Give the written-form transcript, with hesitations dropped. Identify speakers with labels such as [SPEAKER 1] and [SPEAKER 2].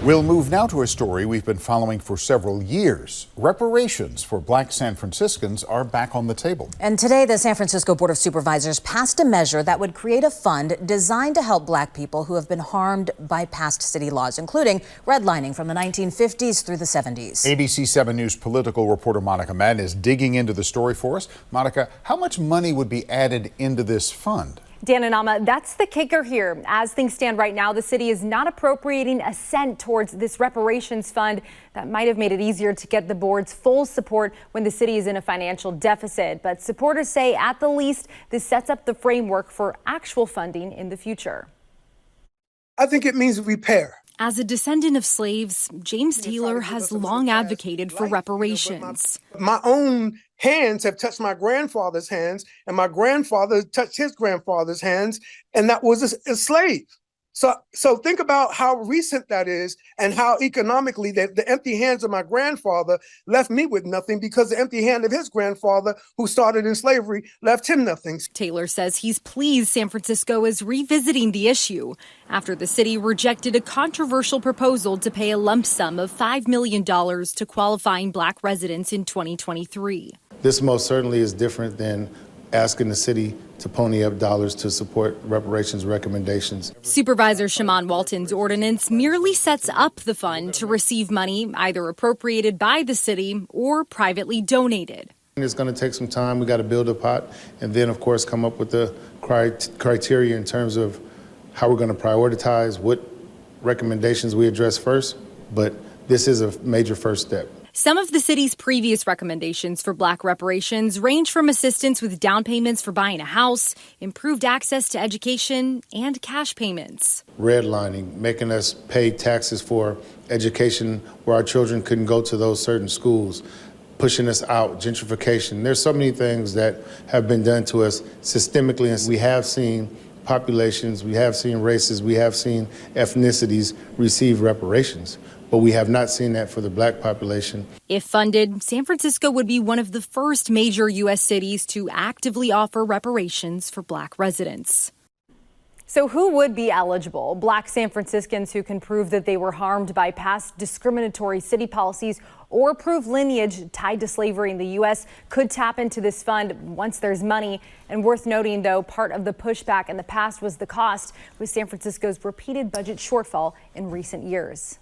[SPEAKER 1] We'll move now to a story we've been following for several years. Reparations for Black San Franciscans are back on the table.
[SPEAKER 2] And today, the San Francisco Board of Supervisors passed a measure that would create a fund designed to help Black people who have been harmed by past city laws, including redlining from the 1950s through the 70s.
[SPEAKER 1] ABC 7 News political reporter Monica Madden is digging into the story for us. Monica, how much money would be added into this fund?
[SPEAKER 3] Dan and Alma, that's the kicker here. As things stand right now, the city is not appropriating a cent towards this reparations fund that might have made it easier to get the board's full support when the city is in a financial deficit. But supporters say at the least this sets up the framework for actual funding in the future.
[SPEAKER 4] I think it means repair.
[SPEAKER 5] As a descendant of slaves, James Taylor has long advocated for reparations.
[SPEAKER 4] My own hands have touched my grandfather's hands, and my grandfather touched his grandfather's hands, and that was a slave. So think about how recent that is and how economically the empty hands of my grandfather left me with nothing because the empty hand of his grandfather, who started in slavery, left him nothing.
[SPEAKER 5] Taylor says he's pleased San Francisco is revisiting the issue after the city rejected a controversial proposal to pay a lump sum of $5 million to qualifying Black residents in 2023.
[SPEAKER 6] This most certainly is different than asking the city to pony up dollars to support reparations recommendations.
[SPEAKER 5] Supervisor Shamann Walton's ordinance merely sets up the fund to receive money either appropriated by the city or privately donated.
[SPEAKER 6] It's going to take some time. We got to build a pot and then, of course, come up with the criteria in terms of how we're going to prioritize what recommendations we address first. But this is a major first step.
[SPEAKER 5] Some of the city's previous recommendations for Black reparations range from assistance with down payments for buying a house, improved access to education, and cash payments.
[SPEAKER 6] Redlining, making us pay taxes for education where our children couldn't go to those certain schools, pushing us out, gentrification. There's so many things that have been done to us systemically, and we have seen populations, we have seen races, we have seen ethnicities receive reparations. But we have not seen that for the Black population.
[SPEAKER 5] If funded, San Francisco would be one of the first major U.S. cities to actively offer reparations for Black residents.
[SPEAKER 3] So who would be eligible? Black San Franciscans who can prove that they were harmed by past discriminatory city policies or prove lineage tied to slavery in the U.S. could tap into this fund once there's money. And worth noting, though, part of the pushback in the past was the cost with San Francisco's repeated budget shortfall in recent years.